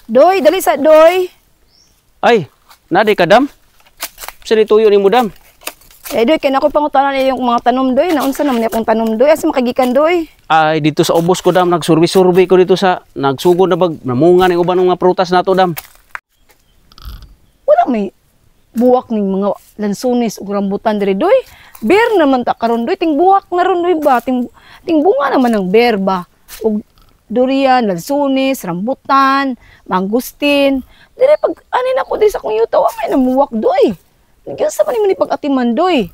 Doy, dali sa doy. Ay, nadi ka dam? Sa tuyo ni mo dam? Doy, kaya ako pangutanan yung mga tanom doy. Naunsa naman akong tanom doy. Asa makagikan doy? Ay, dito sa ubos ko dam, nagsurvey-survey ko dito sa, nagsugod na bag, namunga ng uban ng mga prutas nato dam. Wala may buwak ning mga lansunis ug rambutan diri doy. Bear naman ta karon doy, ting buwak na ron doy ba? Ting bunga naman ng bear ba? Ug durian, lansunis, rambutan, mangustin. Dire pag anin ako di sa kong yuta, wa may namuwak doy. Nagyan sa man ni pag-atiman doy.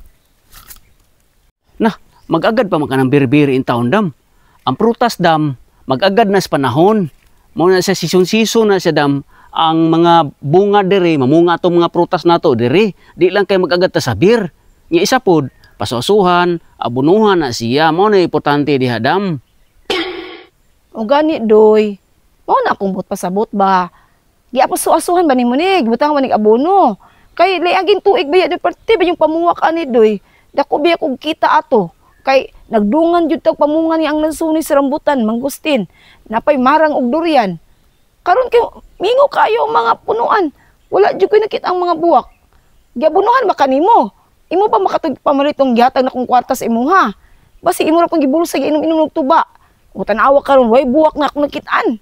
Nah, mag-agad pa man ka ng biri-biri in town dam. Ang prutas dam, mag-agad na sa panahon. Muna sa season-season na siya dam, ang mga bunga diri, mamunga itong mga prutas nato diri. Di lang kayo mag-agad ta sa bir. Nga isa pod, pasusuhan, abunuhan na siya. Mo na importante diha dam. O gani doy. Mao na akong pasabot ba? Giapasuasuhan ba nimo nig? Butang manig abono. Kay layagin tuig ba ya parte ba yung pamuwak ani doy? Dako biya kog kita ato. Kay nagdungan jud tag pamunga ni ang lansunis, rambutan, mangustin, napay marang og durian. Karon kay mingo kayo ang mga punuan. Wala jud ko nakita ang mga buwak. Giabunuhan ba kanimo? Imo pa makatug pamaritong gihatag na kong kwarta sa imuha. Basi imo ra pang gibulsa giinom-inom og tuba. O tanawa karon way buwak na ako nakitaan.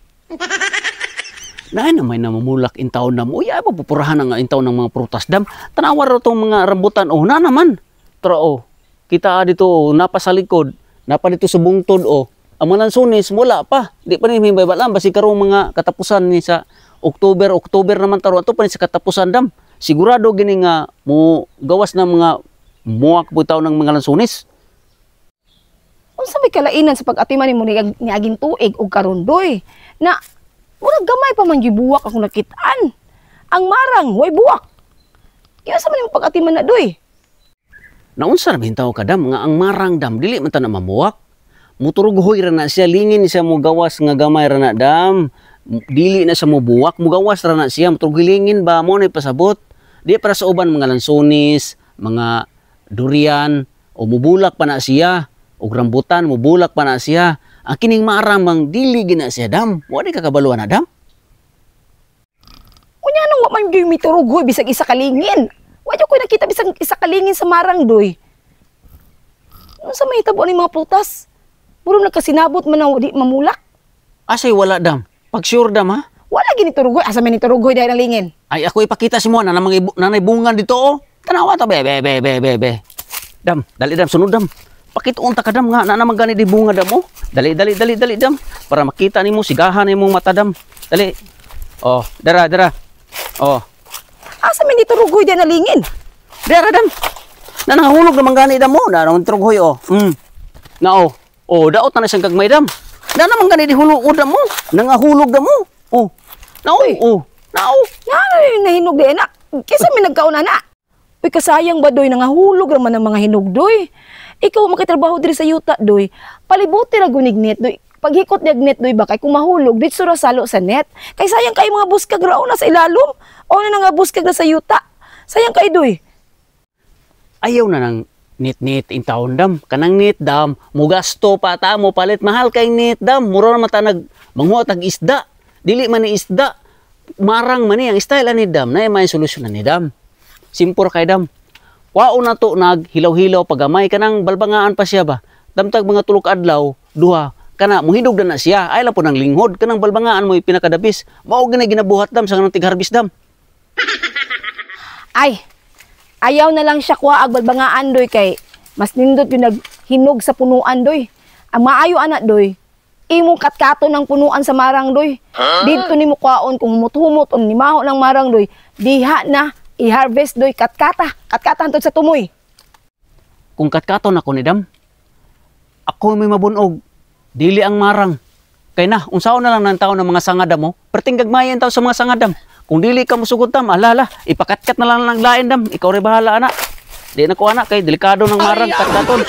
Naay na may namumulak in taon dam. Uy, ay papupurahan ang in taon ng mga prutas dam. Tanawa ra tong mga rambutan. Oh, na naman. Tara oh. Kita dito oh, napa sa likod, napa dito sa bungtod oh. Ang mga lansunis wala pa. Di pa ni himbay balam basi karong mga katapusan ni sa October naman taro ato pa ni sa katapusan dam. Sigurado gini nga mo gawas na mga muwak po taon ng mga lansunis. Unsa may kalainan sa pag-atiman nimo ni aging tuig og karon doy? Na murag gamay pa man gyud buwak ako nakitaan. Ang marang way buwak. Kaya sa man imong pag-atiman na doy? Naunsa na bintaw ka dam nga ang marang dam dili man ta na mamuwak. Muturughoy ra na siya, lingin siya mo gawas nga gamay ra na dam. Dili na sa mo buwak, mo gawas ra na siya, muturugilingin ba mo na pasabot. Di para sa uban mga lansunis, mga durian o mubulak pa na siya. Og rambutan mubulak pa na siya. Ang kining maramang dili gina siya dam. Wa di kakabaluan na dam. Unya nang wa man gyud miturugoy bisag isa kalingin. Wa jud ko nakita bisag isa kalingin sa marang doy. Unsa may hitabo ni mga prutas? Murong nagkasinabot man na di mamulak. Asay wala dam. Pag sure dam ha. Wala gini turugoy, asa man ni turugoy dahil ang lingin. Ay ako ipakita si mo na nanay bungan dito oh. Tanawa ta be. Dam, dali dam sunod dam. Pakituon ta ka dam nga na naman gani di bunga dam oh. Dali dam para makita nimo sigahan nimong mata dam. Dali. Oh, dara. Oh. Asa man ni turugoy dahil ang lingin. Dara dam. Na nangahulog naman gani dam mo. Na naman turugoy oh. Na oh. Oh, daot na siyang gagmay dam. Na naman gani di hulog dam mo. Nangahulog dam mo. Oh. Na oh. Na oh. Nahinog di anak. Kisa may nagkauna na. Uy, kasayang ba doy nangahulog naman ng mga hinugdoy. Ikaw makitrabaho diri sa yuta doy. Palibuti ra gunig net doy. Paghikot niya net doy ba kay kung mahulog dito ra salo sa net. Kay sayang kay mga buskag raw na sa ilalom. O na nga buskag na sa yuta. Sayang kay doy. Ayaw na nang net in taon dam. Kanang net dam, mugasto pa ta mo palit mahal kay net dam. Mura na mata nag manghuatag isda. Dili man ni isda. Marang man ni ang style ani dam. Na may solusyon ni dam. Simpor kay dam. Wao na to nag hilaw-hilaw pagamay kanang balbangaan pa siya ba. Damtag mga tulok adlaw, duha kana mohidog na siya. Ay lang po nang linghod kanang balbangaan mo pinakadabis. Mao gina ginabuhat dam sa kanang tig-harvest dam. Ay. Ayaw na lang siya kuha ag balbangaan doy kay mas nindot yung naghinog sa punuan doy. Ang maayo anak doy. Imong katkato ng punuan sa marang doy. Dito nimo kuhaon kung humot-humot on nimaho ng marang doy. Diha na i-harvest doy katkata hantod sa tumoy. Kung katkato na ko ni dam, ako may mabunog. Dili ang marang. Kay na, unsaon na lang ng tao ng mga sangada mo. Perting gagmayan tao sa mga sangadam. Kung dili ka musugod dam, alala, ipakatkat na lang ng lain dam. Ikaw rin bahala anak. Di na ko anak kay delikado ng marang katkaton.